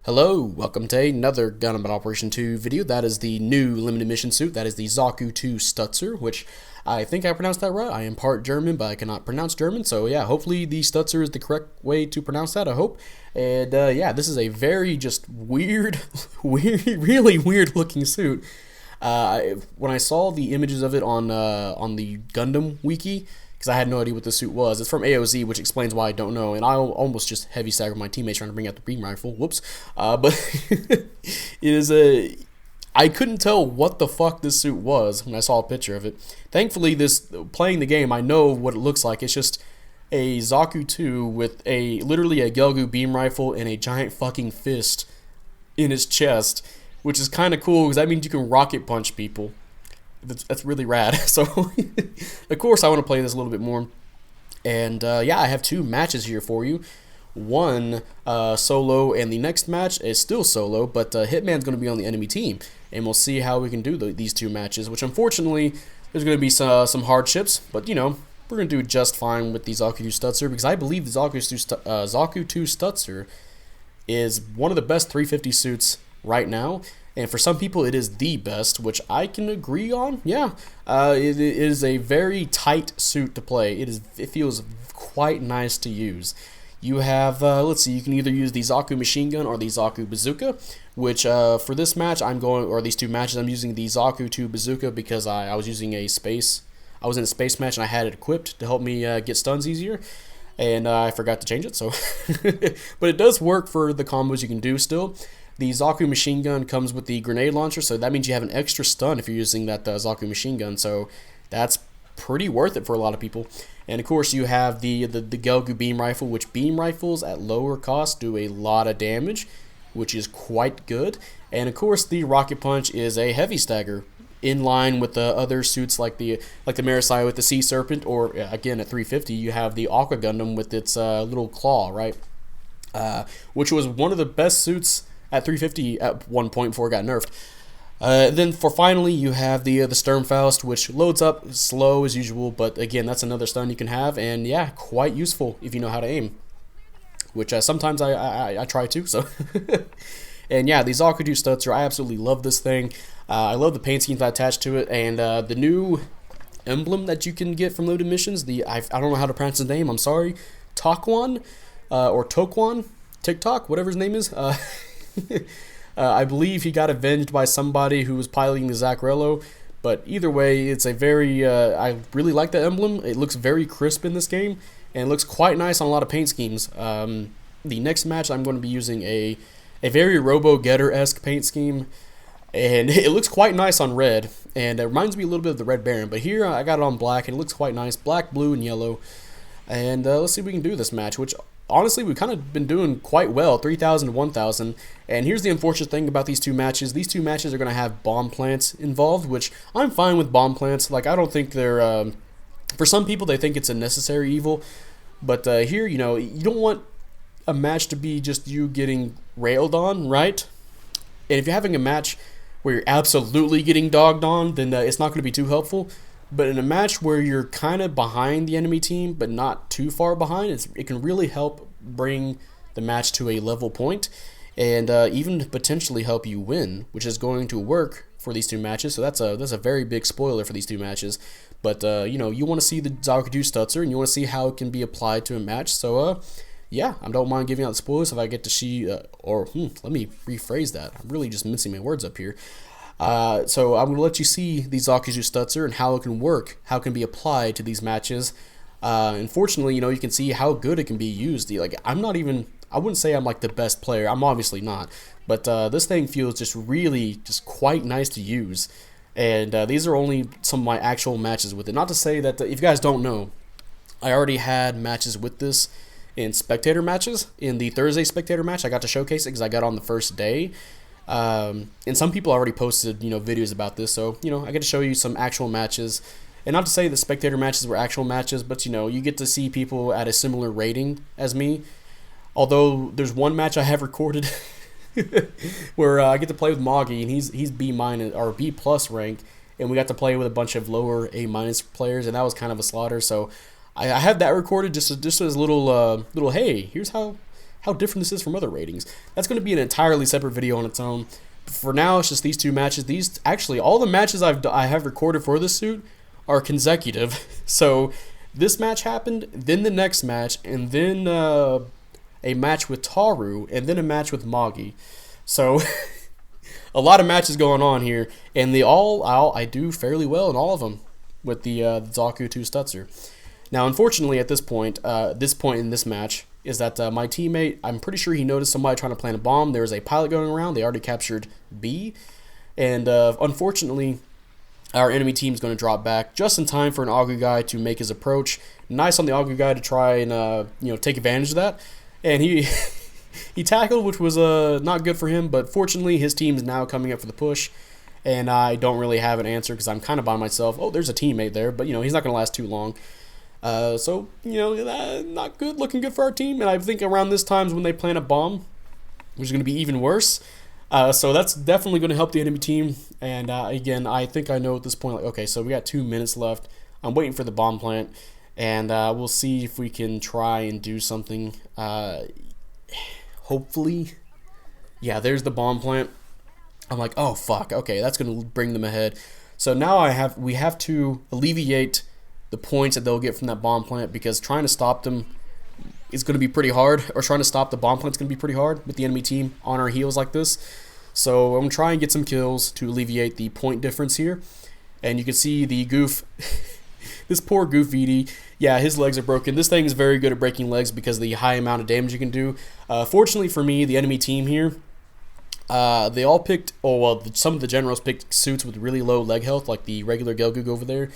Hello, welcome to another Gundam Operation 2 video. That is the new limited mission suit. That is the Zaku II Stutzer, which I think I pronounced that right. I am part German, but I cannot pronounce German. So yeah, hopefully the Stutzer is the correct way to pronounce that, I hope. And yeah, this is a very just weird, really weird looking suit. When I saw the images of it on the Gundam wiki, because I had no idea what the suit was. It's from AOZ, which explains why I don't know. And I almost just heavy staggered my teammates trying to bring out the beam rifle. Whoops. But it is a. I couldn't tell what the fuck this suit was when I saw a picture of it. Thankfully, playing the game, I know what it looks like. It's just a Zaku II with literally a Gelgu beam rifle and a giant fucking fist in his chest, which is kind of cool because that means you can rocket punch people. That's really rad. So, of course, I want to play this a little bit more. And yeah, I have two matches here for you. One solo, and the next match is still solo, but Hitman's going to be on the enemy team. And we'll see how we can do these two matches, which unfortunately, there's going to be some hardships. But, you know, we're going to do just fine with the Zaku II Stutzer, because I believe the Zaku II Stutzer is one of the best 350 suits right now. And for some people, it is the best, which I can agree on. Yeah, it is a very tight suit to play. It feels quite nice to use. You have, let's see, you can either use the Zaku machine gun or the Zaku bazooka, which for this match, or these two matches, I'm using the Zaku II bazooka because I was using I was in a space match and I had it equipped to help me get stuns easier. And I forgot to change it, so. But it does work for the combos you can do still. The Zaku machine gun comes with the grenade launcher, so that means you have an extra stun if you're using that Zaku machine gun, so that's pretty worth it for a lot of people. And of course you have the Gelgu beam rifle, which beam rifles at lower cost do a lot of damage, which is quite good. And of course the rocket punch is a heavy stagger, in line with the other suits like the Marasai with the Sea Serpent, or again at 350 you have the Aqua Gundam with its little claw, right? Which was one of the best suits at 350 at one point before it got nerfed. Then finally you have the Sturmfaust, which loads up slow as usual, but again that's another stun you can have, and yeah, quite useful if you know how to aim, which sometimes I try to. So and yeah, the Zaku II Stutzer, I absolutely love this thing. I love the paint schemes attached to it, and the new emblem that you can get from limited missions. I don't know how to pronounce his name. I'm sorry, Tokwan or Tokwan, TikTok, whatever his name is. I believe he got avenged by somebody who was piloting the Zachrello, but either way, it's a very, I really like the emblem. It looks very crisp in this game, and it looks quite nice on a lot of paint schemes. The next match, I'm going to be using a very Robo-Getter-esque paint scheme, and it looks quite nice on red, and it reminds me a little bit of the Red Baron, but here I got it on black, and it looks quite nice, black, blue, and yellow. And let's see if we can do this match, which honestly, we've kind of been doing quite well, 3,000 to 1,000. And here's the unfortunate thing about these two matches. These two matches are going to have bomb plants involved, which I'm fine with bomb plants. Like, I don't think they're, for some people, they think it's a necessary evil. But here, you know, you don't want a match to be just you getting railed on, right? And if you're having a match where you're absolutely getting dogged on, then it's not going to be too helpful. But in a match where you're kind of behind the enemy team, but not too far behind, it can really help bring the match to a level point, and even potentially help you win, which is going to work for these two matches. So that's a very big spoiler for these two matches. But you know, you want to see the Zaku II Stutzer, and you want to see how it can be applied to a match. So yeah, I don't mind giving out the spoilers if I get to see, let me rephrase that. I'm really just mincing my words up here. So I'm going to let you see the Zaku II Stutzer and how it can work, how it can be applied to these matches. Unfortunately, you know, you can see how good it can be used. Like, I wouldn't say I'm like the best player. I'm obviously not. But this thing feels just quite nice to use. And these are only some of my actual matches with it. Not to say that, if you guys don't know, I already had matches with this in spectator matches. In the Thursday spectator match, I got to showcase it because I got on the first day. And some people already posted, you know, videos about this, so, you know, I get to show you some actual matches. And not to say the spectator matches were actual matches, but, you know, you get to see people at a similar rating as me. Although there's one match I have recorded where I get to play with Moggy, and he's B- or B+ rank, and we got to play with a bunch of lower A- players, and that was kind of a slaughter. So I have that recorded just as a little hey, here's how how different this is from other ratings. That's going to be an entirely separate video on its own. For now, it's just these two matches. These actually, all the matches I have recorded for this suit are consecutive. So this match happened, then the next match, and then a match with Taru, and then a match with Magi. So a lot of matches going on here, and I do fairly well in all of them with the Zaku II Stutzer. Now, unfortunately, at this point in this match, is that my teammate, I'm pretty sure he noticed somebody trying to plant a bomb. There was a pilot going around. They already captured B. And unfortunately, our enemy team is going to drop back just in time for an Augu guy to make his approach. Nice on the Augu guy to try and take advantage of that. And he he tackled, which was not good for him. But fortunately, his team is now coming up for the push. And I don't really have an answer because I'm kind of by myself. Oh, there's a teammate there. But, he's not going to last too long. So, not good, looking good for our team. And I think around this time is when they plant a bomb, which is going to be even worse. So that's definitely going to help the enemy team. And again, I think I know at this point, okay, so we got 2 minutes left. I'm waiting for the bomb plant. And we'll see if we can try and do something. Hopefully. Yeah, there's the bomb plant. I'm like, oh, fuck. Okay, that's going to bring them ahead. So now we have to alleviate the points that they'll get from that bomb plant, because trying to stop them is going to be pretty hard, or trying to stop the bomb plant is going to be pretty hard with the enemy team on our heels like this. So I'm going to try and get some kills to alleviate the point difference here. And you can see the goof, this poor goof VD, yeah, his legs are broken. This thing is very good at breaking legs because of the high amount of damage you can do. Fortunately for me, the enemy team here, they all picked, some of the generals picked suits with really low leg health, like the regular Gelgoog over there,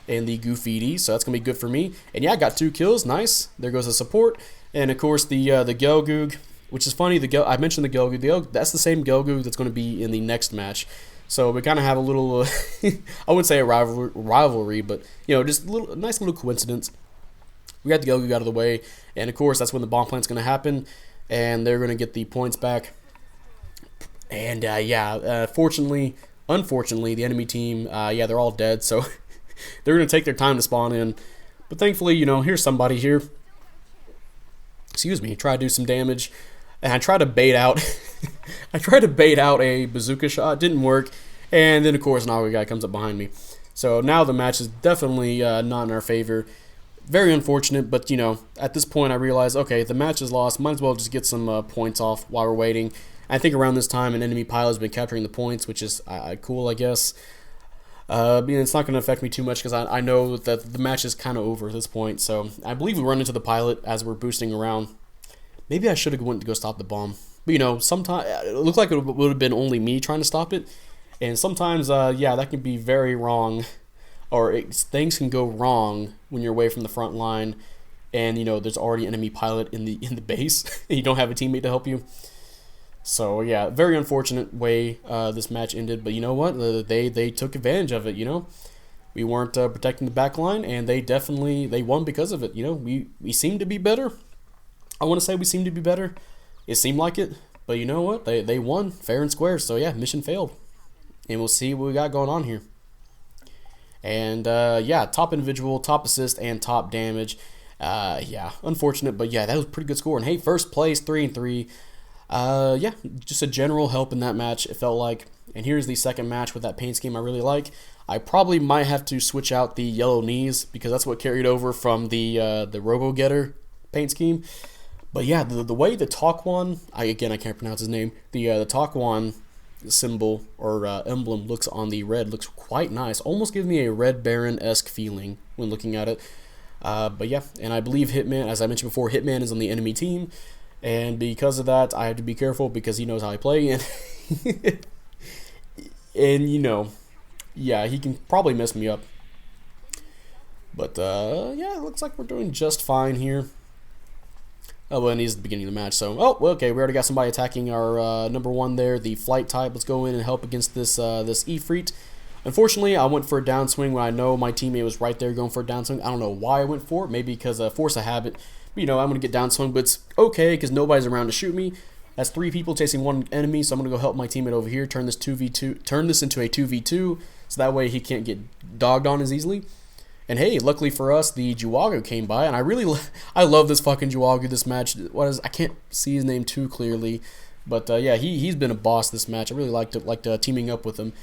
and the Goof ED, so that's going to be good for me. And yeah, I got 2 kills, nice. There goes the support. And of course the Gelgoog, which is funny, I mentioned the Gelgoog, that's the same Gelgoog that's going to be in the next match. So we kind of have a little, I wouldn't say a rivalry, but, just a nice little coincidence. We got the Gelgoog out of the way, and of course that's when the bomb plant's going to happen, and they're going to get the points back. And unfortunately, the enemy team, they're all dead, so they're going to take their time to spawn in. But thankfully, here's somebody here. Excuse me, try to do some damage. And I tried to bait out a bazooka shot. Didn't work. And then, of course, an Aqua guy comes up behind me. So now the match is definitely not in our favor. Very unfortunate, but, at this point I realized, okay, the match is lost. Might as well just get some points off while we're waiting. I think around this time an enemy pilot has been capturing the points, which is cool, I guess. It's not going to affect me too much because I know that the match is kind of over at this point. So I believe we run into the pilot as we're boosting around. Maybe I should have went to go stop the bomb. But sometimes it looked like it would have been only me trying to stop it. And sometimes, that can be very wrong. Or things can go wrong when you're away from the front line. And, there's already an enemy pilot in the base. And you don't have a teammate to help you. So yeah, very unfortunate way this match ended, but you know what? They took advantage of it. We weren't protecting the back line, and they won because of it. We seemed to be better. I want to say we seemed to be better. It seemed like it, but you know what? They won fair and square. So yeah, mission failed, and we'll see what we got going on here. And top individual, top assist, and top damage. Unfortunate, but yeah, that was a pretty good score. And hey, first place, 3-3. Just a general help in that match, it felt like. And here's the second match with that paint scheme I really like. I probably might have to switch out the yellow knees because that's what carried over from the Robo-Getter paint scheme. But yeah, the way the Taquan, I can't pronounce his name, the Taquan symbol or emblem looks on the red looks quite nice. Almost gives me a Red Baron-esque feeling when looking at it. But yeah, and I believe Hitman, as I mentioned before, Hitman is on the enemy team. And because of that, I have to be careful because he knows how I play. And, he can probably mess me up. But, it looks like we're doing just fine here. Oh, well, and he's at the beginning of the match. So, okay, we already got somebody attacking our number 1 there, the flight type. Let's go in and help against this Ifrit. Unfortunately, I went for a downswing when I know my teammate was right there going for a downswing. I don't know why I went for it. Maybe because force of habit. I'm going to get downswung, but it's okay because nobody's around to shoot me. That's 3 people chasing 1 enemy, so I'm going to go help my teammate over here, turn this into a 2v2, so that way he can't get dogged on as easily. And hey, luckily for us, the Jiwagu came by, and I love this fucking Jiwagu this match. I can't see his name too clearly, but yeah, he's been a boss this match. I really liked teaming up with him.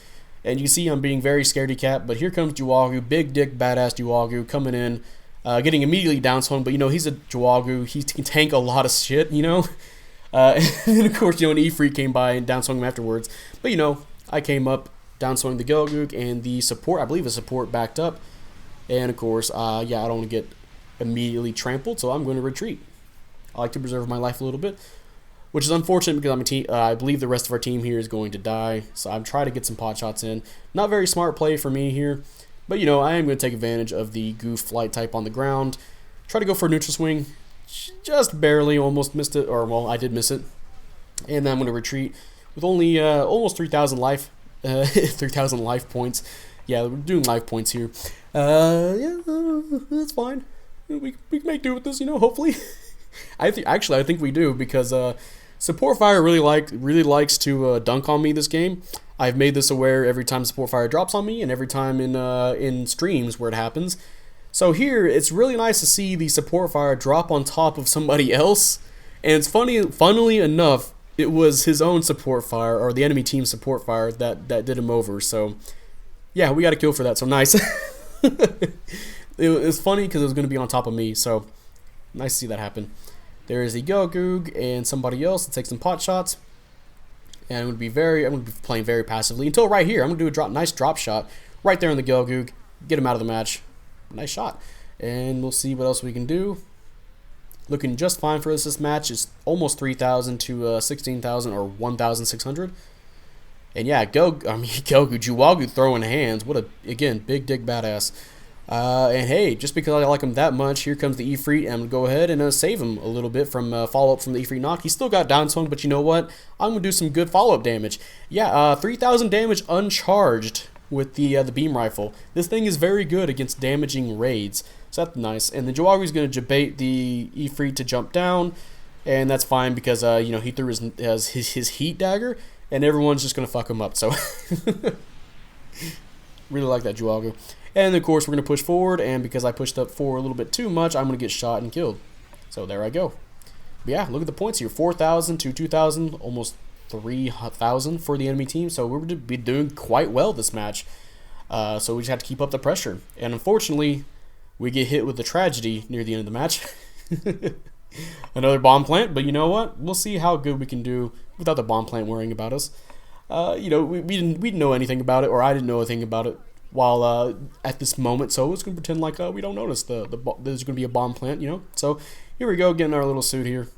And you can see I'm being very scaredy cat, but here comes Jiwagu, big dick badass Jiwagu coming in, getting immediately down swung. But he's a Jiwagu, he can tank a lot of shit, and of course, an Ifrit came by and down swung him afterwards. But I came up, down swung the Gelgoog, and the support, I believe the support backed up. And of course, yeah, I don't want to get immediately trampled, so I'm going to retreat. I like to preserve my life a little bit, which is unfortunate because I believe the rest of our team here is going to die. So I'm trying to get some pot shots in. Not very smart play for me here, but I am going to take advantage of the goof flight type on the ground. Try to go for a neutral swing, just barely, almost missed it, or well, I did miss it. And then I'm going to retreat with only almost 3,000 life, 3,000 life points. Yeah, we're doing life points here. Yeah, that's fine. We can make do with this, hopefully. I think we do, because support fire really likes to dunk on me this game. I've made this aware every time support fire drops on me, and every time in streams where it happens. So here, it's really nice to see the support fire drop on top of somebody else, and it's funnily enough, it was his own support fire, or the enemy team's support fire, that did him over. So yeah, we got a kill for that, so nice. It was funny because it was going to be on top of me, so nice to see that happen. There is a Gelgoog and somebody else to take some pot shots. And I'm going to be playing very passively until right here. I'm going to do a nice drop shot right there on the Gelgoog, get him out of the match. Nice shot. And we'll see what else we can do. Looking just fine for us this match. It's almost 3,000 to 16,000 or 1,600. And yeah, Gelgoog, Jiwagu throwing hands. What again, big dick badass. And hey, just because I like him that much, here comes the Ifrit, and I'm going to go ahead and save him a little bit from follow-up from the Ifrit knock. He still got down swung, but you know what? I'm going to do some good follow-up damage. Yeah, 3,000 damage uncharged with the beam rifle. This thing is very good against damaging raids, so that's nice. And the Jiwagu is going to debate the Ifrit to jump down, and that's fine because, he threw his heat dagger, and everyone's just going to fuck him up, so really like that Jiwagu. And of course, we're going to push forward, and because I pushed up forward a little bit too much, I'm going to get shot and killed. So there I go. But yeah, look at the points here. 4,000 to 2,000, almost 3,000 for the enemy team. So we're going to be doing quite well this match. So we just have to keep up the pressure. And unfortunately, we get hit with the tragedy near the end of the match. Another bomb plant, but you know what? We'll see how good we can do without the bomb plant worrying about us. We didn't know anything about it, or I didn't know anything about it while at this moment, so it's gonna pretend like we don't notice there's gonna be a bomb plant, So here we go, getting our little suit here.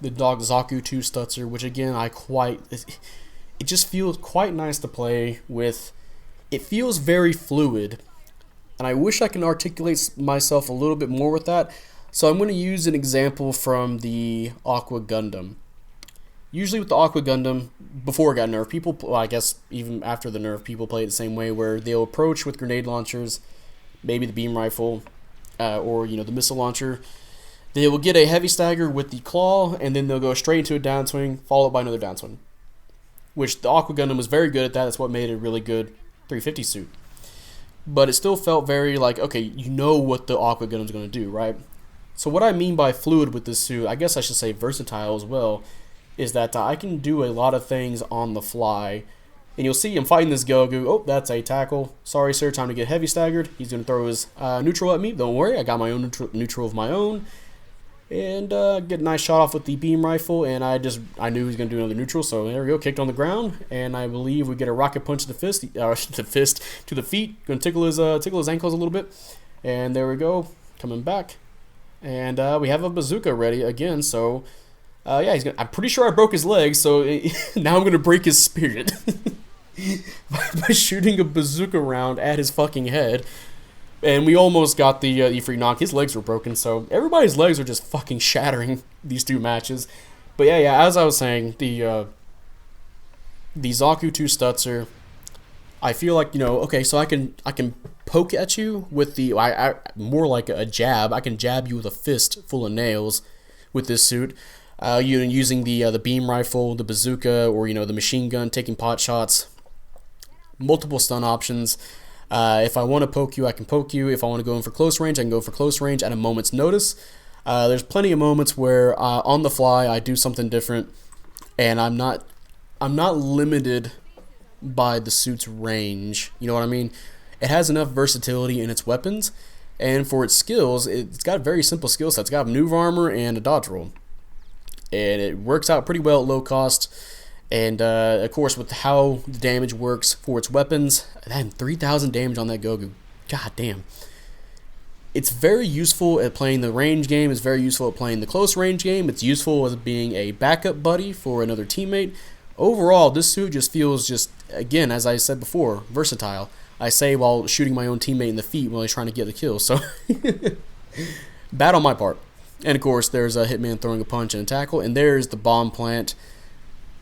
The Zaku II Stutzer, which again it just feels quite nice to play with. It feels very fluid, and I wish I can articulate myself a little bit more with that. So I'm going to use an example from the Aqua Gundam. Usually with the Aqua Gundam, before it got nerfed, people, well, I guess even after the nerf, people play it the same way, where they'll approach with grenade launchers, maybe the beam rifle, or the missile launcher. They will get a heavy stagger with the claw, and then they'll go straight into a downswing, followed by another downswing. Which the Aqua Gundam was very good at that. That's what made it a really good 350 suit. But it still felt very like, okay, you know what the Aqua Gundam is going to do, right? So what I mean by fluid with this suit, I guess I should say versatile as well, is that I can do a lot of things on the fly. And you'll see I'm fighting this Gelgoog. Oh, that's a tackle. Sorry, sir, time to get heavy staggered. He's going to throw his neutral at me. Don't worry, I got my own neutral of my own. And get a nice shot off with the beam rifle. And I knew he was going to do another neutral. So there we go, kicked on the ground. And I believe we get a rocket punch to the fist, to the feet. Going to tickle his ankles a little bit. And there we go, coming back. And we have a bazooka ready again, so yeah, I'm pretty sure I broke his leg, so now I'm going to break his spirit by shooting a bazooka round at his fucking head. And we almost got the free knock. His legs were broken, so everybody's legs are just fucking shattering these two matches. But yeah, as I was saying, the Zaku II Stutzer, I feel like, okay, so I can poke at you with the more like a jab. I can jab you with a fist full of nails with this suit. Using the beam rifle, the bazooka, or the machine gun, taking pot shots, multiple stun options. If I want to poke you, I can poke you. If I want to go in for close range, I can go for close range at a moment's notice. There's plenty of moments where on the fly I do something different, and I'm not limited by the suit's range. You know what I mean? It has enough versatility in its weapons, and for its skills, it's got a very simple skill set. It's got maneuver armor and a dodge roll, and it works out pretty well at low cost. And of course, with how the damage works for its weapons, damn, 3,000 damage on that Gogu. God damn. It's very useful at playing the range game. It's very useful at playing the close range game. It's useful as being a backup buddy for another teammate. Overall, this suit just feels again, as I said before, versatile. I say while shooting my own teammate in the feet while he's trying to get the kill. So, bad on my part. And of course, there's a Hitman throwing a punch and a tackle. And there's the bomb plant.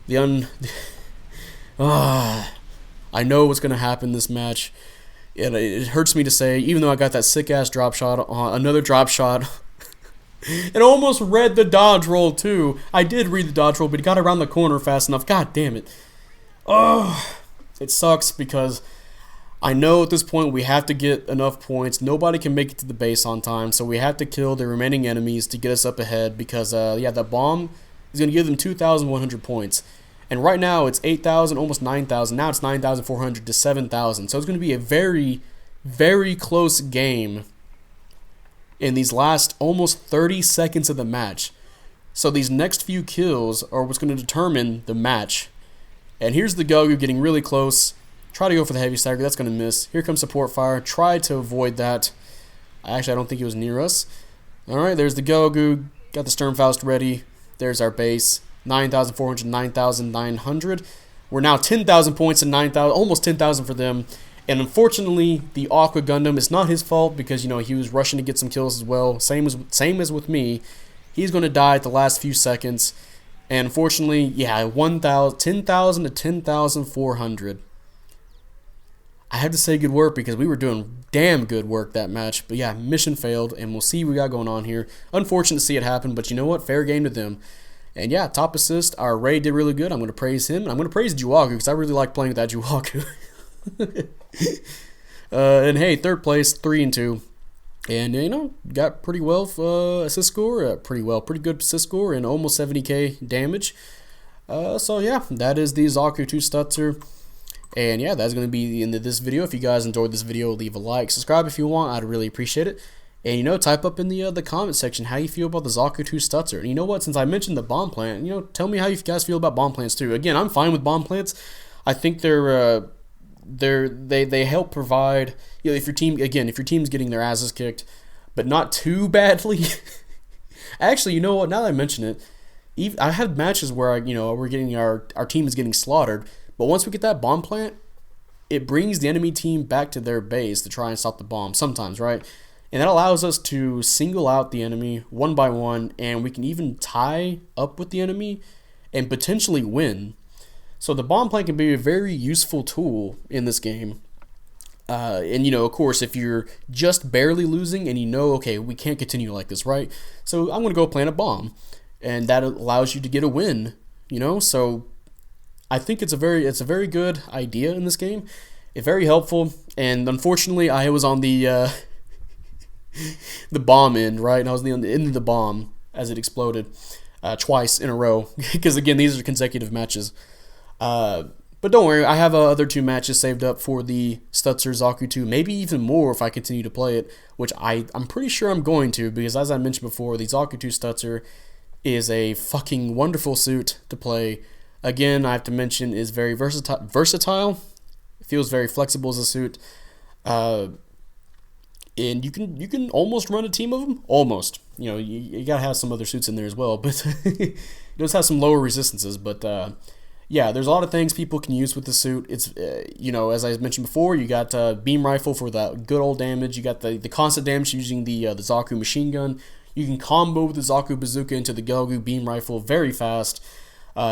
I know what's going to happen in this match. It hurts me to say, even though I got that sick-ass drop shot, another drop shot. It almost read the dodge roll, too. I did read the dodge roll, but he got around the corner fast enough. God damn it. Oh, it sucks because I know at this point we have to get enough points. Nobody can make it to the base on time, so we have to kill the remaining enemies to get us up ahead because, that bomb is going to give them 2,100 points. And right now it's 8,000, almost 9,000. Now it's 9,400 to 7,000. So it's going to be a very, very close game in these last almost 30 seconds of the match. So these next few kills are what's going to determine the match. And here's the Gogu getting really close. Try to go for the heavy stagger. That's going to miss. Here comes support fire. Try to avoid that. Actually, I don't think he was near us. Alright, there's the Gogu. Got the Sturmfaust ready. There's our base. 9,400, 9,900. We're now 10,000 points and 9,000, almost 10,000 for them. And unfortunately, the Aqua Gundam, it's not his fault because, he was rushing to get some kills as well. Same as with me. He's going to die at the last few seconds. And unfortunately, 10,000 to 10,400. I have to say good work because we were doing damn good work that match. But yeah, mission failed, and we'll see what we got going on here. Unfortunate to see it happen, but you know what? Fair game to them. And yeah, top assist, our Ray did really good. I'm going to praise him. And I'm going to praise Juwaku because I really like playing with that Juwaku. And hey, third place, 3-2. And, got pretty well assist score. Pretty good assist score and almost 70k damage. So yeah, that is the Zaku II Stutzer. And yeah, that's going to be the end of this video. If you guys enjoyed this video, leave a like. Subscribe if you want. I'd really appreciate it. And, type up in the comment section how you feel about the Zaku II Stutzer. And you know what? Since I mentioned the bomb plant, tell me how you guys feel about bomb plants too. Again, I'm fine with bomb plants. I think they help provide, if your team's getting their asses kicked, but not too badly. Actually, you know what? Now that I mention it, I have matches where we're getting our team is getting slaughtered, but once we get that bomb plant, it brings the enemy team back to their base to try and stop the bomb sometimes, right? And that allows us to single out the enemy one by one, and we can even tie up with the enemy and potentially win. So the bomb plant can be a very useful tool in this game. And of course, if you're just barely losing and okay, we can't continue like this, right? So I'm going to go plant a bomb, and that allows you to get a win, So I think it's a very good idea in this game. It's very helpful, and unfortunately, I was on the bomb end, right? And I was on the end of the bomb as it exploded twice in a row because again, these are consecutive matches. But don't worry, I have other 2 matches saved up for the Stutzer Zaku II, maybe even more if I continue to play it, which I'm pretty sure I'm going to because as I mentioned before, the Zaku II Stutzer is a fucking wonderful suit to play. Again, I have to mention is very versatile. It feels very flexible as a suit. And you can almost run a team of them. Almost. You gotta have some other suits in there as well, but it does have some lower resistances. But yeah, there's a lot of things people can use with the suit. It's as I mentioned before, you got beam rifle for that good old damage. You got the constant damage using the Zaku machine gun. You can combo with the Zaku bazooka into the Gogu beam rifle very fast.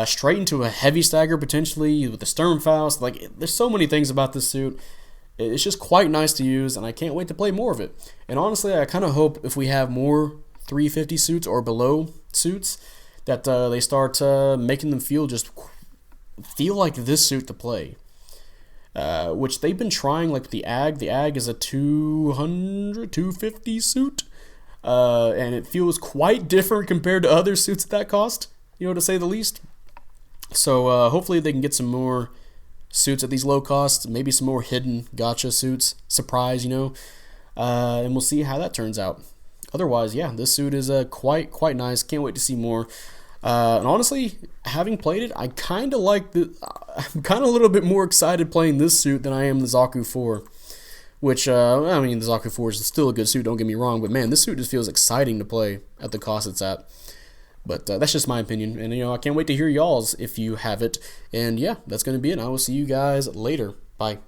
Straight into a heavy stagger potentially with the Sturmfaust. There's so many things about this suit. It's just quite nice to use, and I can't wait to play more of it. And honestly, I kind of hope if we have more 350 suits or below suits, that they start making them feel like this suit to play. which they've been trying, like the AG. The AG is a 250 suit, and it feels quite different compared to other suits at that cost, to say the least. So hopefully they can get some more suits at these low costs, maybe some more hidden gotcha suits, surprise, and we'll see how that turns out. Otherwise, yeah, this suit is quite nice. Can't wait to see more. And honestly, having played it, I kind of like I'm kind of a little bit more excited playing this suit than I am the Zaku 4. Which, I mean, the Zaku 4 is still a good suit, don't get me wrong, but man, this suit just feels exciting to play at the cost it's at. But that's just my opinion, and I can't wait to hear y'all's if you have it. And yeah, that's going to be it. I will see you guys later. Bye.